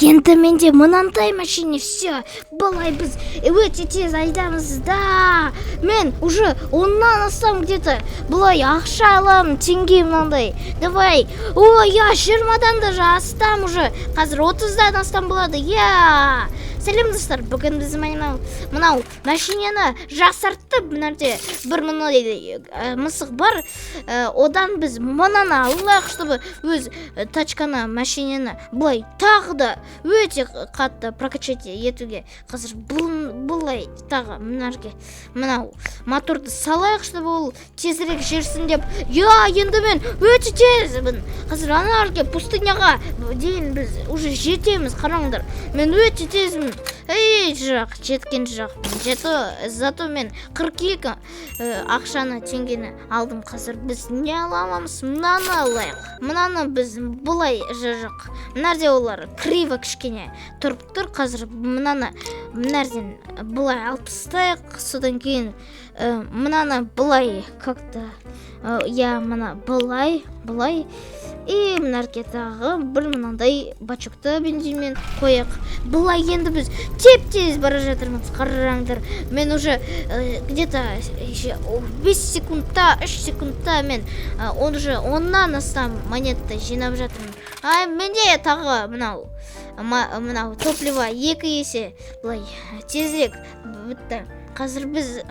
Енді менде мынандай машине, все, былай біз өте тез айдамыз да. Мен уже 10-нан астам где-то былай ақша аламын, теңге мынандай. Давай, я 20-дан даже астам уже, қазір 30-дан астам болады, я. Сәлем достар, бүгін біз мынау машинені жақсартты, мынарде бір мынандай мысық бар, одан біз мынаны алайық, чтобы өз тачканы, машинені былай тағы да өте қатты прокачать етуге. Қазір былай тағы мынау моторды салайық, чтобы ол тезірек жүрсін деп. Енді мен өте тезмін. Қазір анарге пустыняға дейін біз уже жетеміз, қараңдар. Мен өте тезмін. Жоқ, жеткен жоқ. Зато мен 42 ақшаны, теңгені алдым. Қазір біз не аламыз? Мынаны алайық. Мынаны біз бұлай жоқ. Мынарде олар криво кішкене тұрып тұр. Қазір мынарден бұлай алып тастайық. Содан кейін мынаны бұлай как-то мына бұлай и мынарге тағы бір мынандай бачокты бензинмен қояқ. Бұлай енді біз теп-тез бара жатырмыз, қараңдар. Мен уже где-то 5 секундта, 3 секундта мен уже 10-нан астам монетті жинап жатырмын. Менде тағы мынау топливо 2 есе бұлай тезірек бітті. Қазір біз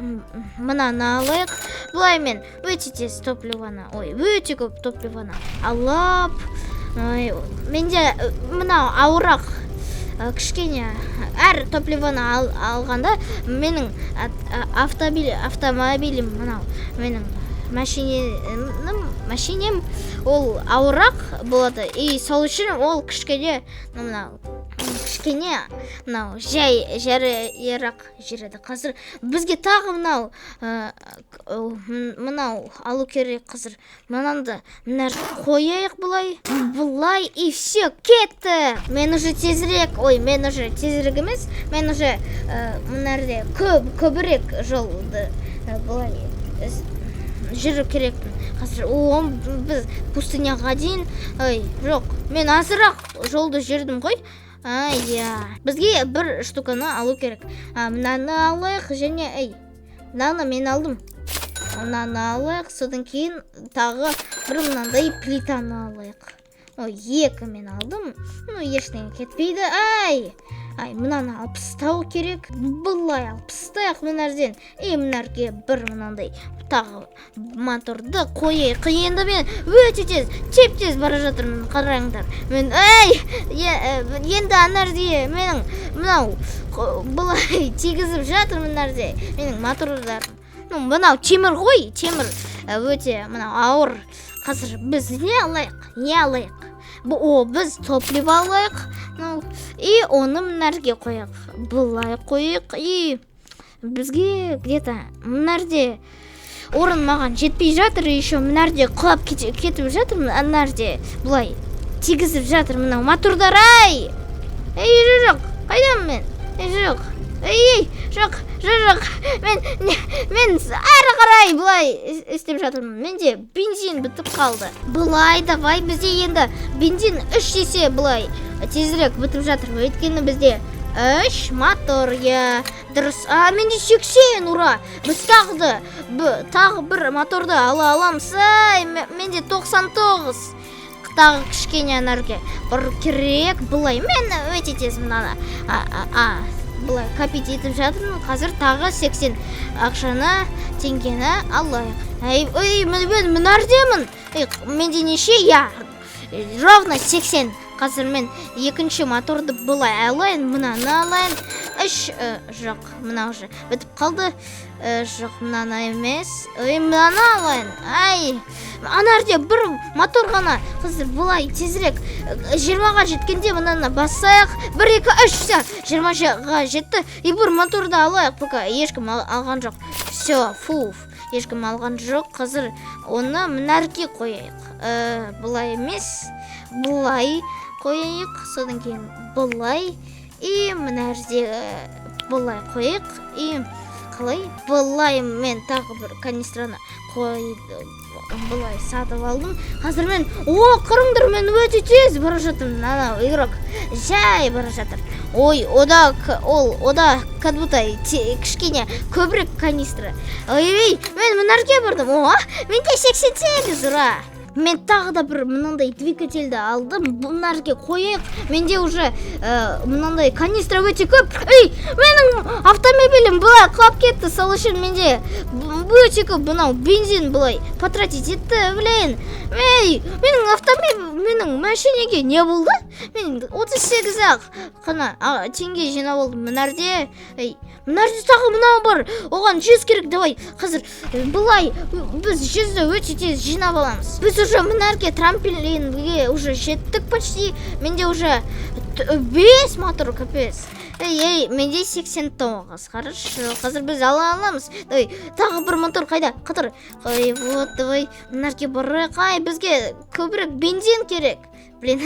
мынаны алайық. Бұлай мен өте тез өте көп топливоны алап. Менде мынау ауырақ кішкене әр топливоны алғанда менің автомобилім мынау менің машинем ол ауырақ болады. И сол үшін ол кішкене жай жарырақ жүреді. Қазір бізге тағы мынау алу керек. Қазір мынанды қояйық бұлай и все, кетті. Мен уже тезірек емес, мен уже мынарде көбірек жолды бұлай жүру керекпін. Қазір біз пустыняға дейін, жоқ, мен азырақ жолды жүрдім ғой. Бізге бір штуканы алу керек. Мынаны алайық және мынаны мен алдым. Мынаны алайық, содан кейін тағы бір мынандай плитаны алайық. 2 мен алдым. Ештеңе кетпейді. Мынаны алып тастау керек. Бұлай алып тастайық мынардан. Мынарге бір мынандай тағы моторды қояйық. Енді мен өте тез бара жатырмын, қараңдар. Мен енді анарде менің мынау бұлай тигізіп жатыр мынарде менің мотордарым. Мынау темір ғой, темір өте мынау ауыр. Қазір біз не алайық? Біз топливо алайық. И оны мынарге қояйық. Бұлай қояйық. И бізге где-то мынарде орын маған жетпей жатыр. Еще мынарде құлап кетіп жатыр. Мынарде бұлай тигізіп жатыр мынау мотордар. Жоқ, қайдам мен? Жоқ. Мен әрі қарай бұлай істеп жатырмын. Менде бензин бітіп қалды. Бұлай, давай, бізде енді бензин 3 есе бұлай тезірек бітіп жатыр. Өйткені бізде 3 мотор, дұрыс. Менде 80, ура. Біз тағы бір моторды ала аламыз. Менде 99. Тағы кішкене анарге бір керек. Бұлай, мен өте тез мынаны бұлай копить етіп жатырмын. Қазір тағы 80 ақшаны, теңгені алайық. Мен мынардемін. Менде неше? Ровно 80. Қазір мен екінші моторды бұлай алайын, мынаны алайын. Жоқ, мына уже бітіп қалды. Жоқ, мынаны емес. Мынаны алайын. Анарде бір мотор ғана. Қазір бұлай тезірек 20-ға жеткенде мынаны басайық. 1, 2, 3, 20-ға жетті. И бір моторды алайық, пока ешкім алған жоқ. Все, ешкім алған жоқ. Қазір оны мынарге қояйық. Бұлай емес, бұлай қояйық. Содан кейін бұлай. И мынарде бұлай қояйық. И қалай? Бұлай мен тағы бір канистраны қойды былай сатып алдым. Қазір мен қараңдар, мен өте тез бара жатырмын. Ана игрок жай бара жатыр. Ой, ода как будто кішкене көбірек канистра. Ой, мен мына жерге бардым. Менде 88, ура! Мен тағы да бір мынандай двигательді алдым. Мына жерге қояйық. Менде уже мынандай канистра өте көп. Менің автомобилім былай құлап кетті. Сол үшін менде өте көп мынау бензин былай потратить етті, блин. Менің машинеге не болды? Мен 38-ақ қана теңге жинап алдым. Мына жерде тағы мынау бар. Оған 100 керек. Давай, қазір былай біз 100-ді өте тез жинап аламыз. Біз уже мына жерге трамплинге уже жеттік почти. Менде уже 5 мотор, капец. Менде 80 тоннағыз. Хорошо, қазір біз ала аламыз. Давай, тағы бір мотор қайда? Қатыр. Вот, давай, мына жерге барайық. Бізге көбірек бензин керек. Блин,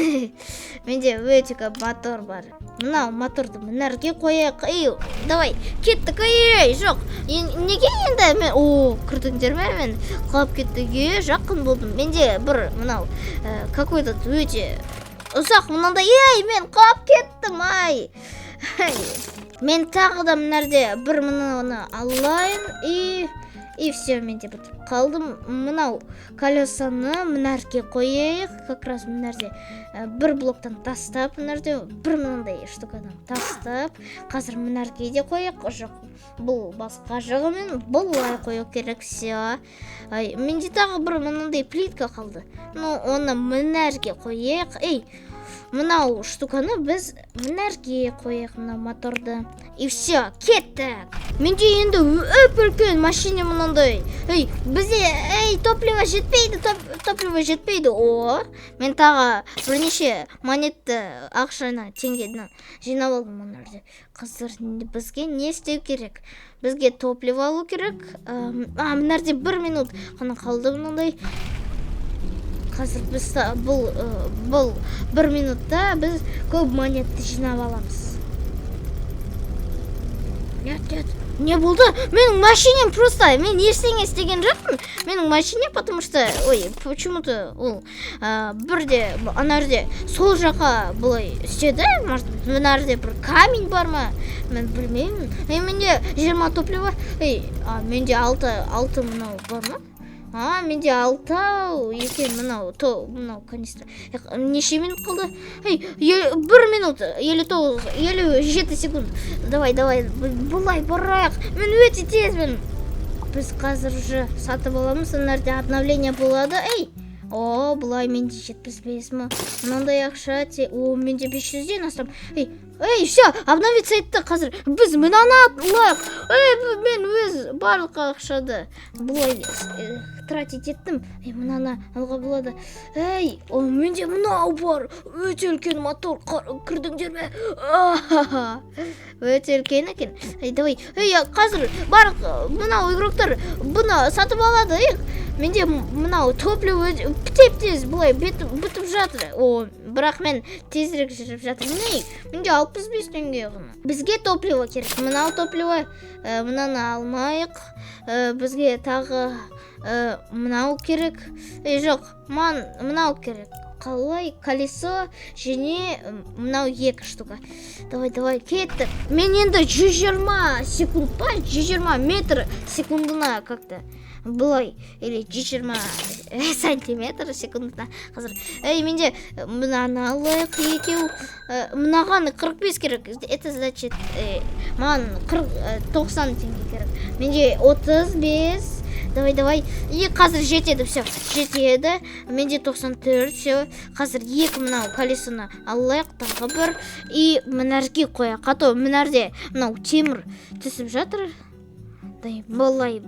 менде өте көп мотор бар. Мынау моторды мына жерге қояйық. Давай, кеттік. Жоқ. Неге енді мен кірдіңдер ме? Мен құлап кеттіге жақын болдым. Менде бір мынау какой-то өте ұсақ мынандай. Мен құлап кеттім, Мен тағы да мына жерде бір мынаны алайын и все, менде бітіп қалдым. Мынау колесаны мына жерге қояйық. Как раз мына жерде бір блоктан тастап, мына жерде бір мынандай штукадан тастап, қазір мына жерге де қояйық. Жоқ, бұл басқа жағымен былай қою керек. Все. Менде тағы бір мынандай плитка қалды. Оны мына жерге қояйық. Мынау штуканы біз мына жерге қояйық, мынау моторды. И все, кеттік. Менде енді үлкен машина мынандай. Бізде топливо жетпейді. Мен тағы бірнеше монетті ақшаны теңгеден жинап алдым мына жерде. Қазір бізге не істеу керек? Бізге топливо алу керек. Мына жерде 1 минут қана қалды мынандай. Қазір біз бұл 1 минутта біз көп монетті жинап аламыз. Не болды? Менің машинем просто, мен ештеңе істеген жоқпын. Менің машине, потому что, почему-то ол бірде, ана жерде сол жаққа былай істеді. Может, мына жерде бір камень бар ма? Мен білмеймін. Менде 20 топливо. Менде 6 мынау бар ма? Менде 6 екен мынау канистра. Неше минут қалды? 1 минут, 57 секунд. Давай, бұлай барайық. Мен өте тезбін. Біз қазір уже сатып аламыз. Мына жерде обновление болады. Бұлай менде 75 мың. Мынандай ақша. Менде 500-ден астам. Все, обновиться етті қазір. Біз мынаны алайық. Мен өз барлық ақшады бұлай тратить еттім. Мынаны алға болады. Менде мынау бар. Өте үлкен мотор. Кірдіңдер ме? Өте үлкен екен. Давай. Қазір барлық мынау игроктар бұны сатып алады. Менде мынау топливо тез бұлай бітіп жатыр. Бірақ мен тезірек жүріп жатырмын. Менде 65 теңге ғана. Бізге топливо керек. Мынау топливо, мынаны алмайық. Бізге тағы мынау керек. Жоқ, мынау керек. Қалай колесо және мынау 2 штука. Давай, кеттік. Мен енді 120 секунд па? 120 метр секундына как-то. Былай, или 120 сантиметр секундына. Қазір, менде мынаны алайық екеу. Мынаған 45 керек. Это значит, маған 90 теңге керек. Менде 35. Давай. Қазір жетеді, все. Жетеді. Менде 94, все. Қазір 2 мынау колесоны алайық, тағы бір. И мына жерге қояйық. Ато мына жерде мынау темір түсіп жатыр. Былай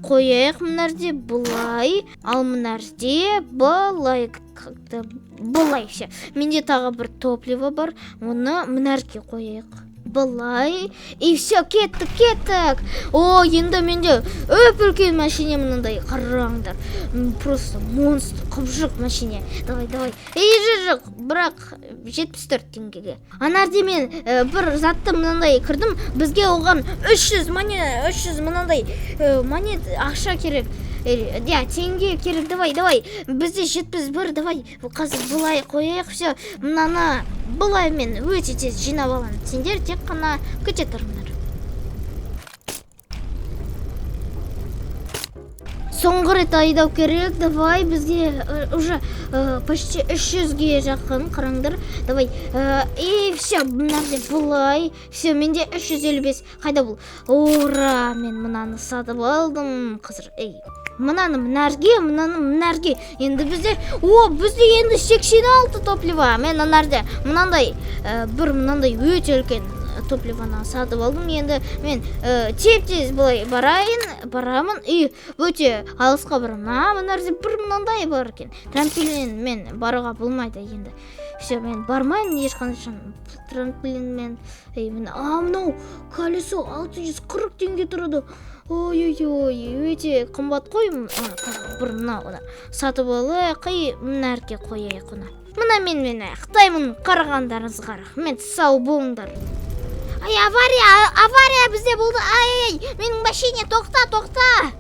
қояйық мына жерде, былай. Ал мына жерде былай, как-то былай все. Менде тағы бір топливо бар. Оны мына жерге қояйық. Былай. И все, кеттік. Енді менде үлкен машине мынандай. Қараңдар. Просто монстр, құбжық машине. Давай. Жоқ, бірақ 74 теңгеге. Ана жерде мен бір затты мынандай кірдім. Бізге оған 300 мынандай монет ақша керек. теңге керек. Давай бізде 71. Давай қазір былай қояйық. Все, мынаны былай мен өте тез жинап аламын. Сендер тек қана күте тұрыңдар. Соңғы рет айдау керек. Давай, бізге уже почти 300-ге жақын. Қараңдар. Давай. И все, мынарде былай. Все, менде 355. Қайда бұл? Ура, мен мынаны сатып алдым. Қазір, мынаны мынарге. Енді бізде енді 86 топливо. Мен мынарде мынандай өте үлкен топливоны сатып алдым. Енді мен тез былай барамын и өте алысқа барамын. Мынарде бір мынандай бар екен. Трамплин мен баруға болмайды енді. Все, мен бармаймын ешқандай трамплинмен. Мынау колесо 640 теңге тұрады. Ой, өте қымбат қой. Бір мынауны сатып алайық, мынарге қояйық оны. Мына мен ақтаймын. Қарағандарыңызға рахмет, сау болыңдар. Авария бізде болды. Менің машине тоқта.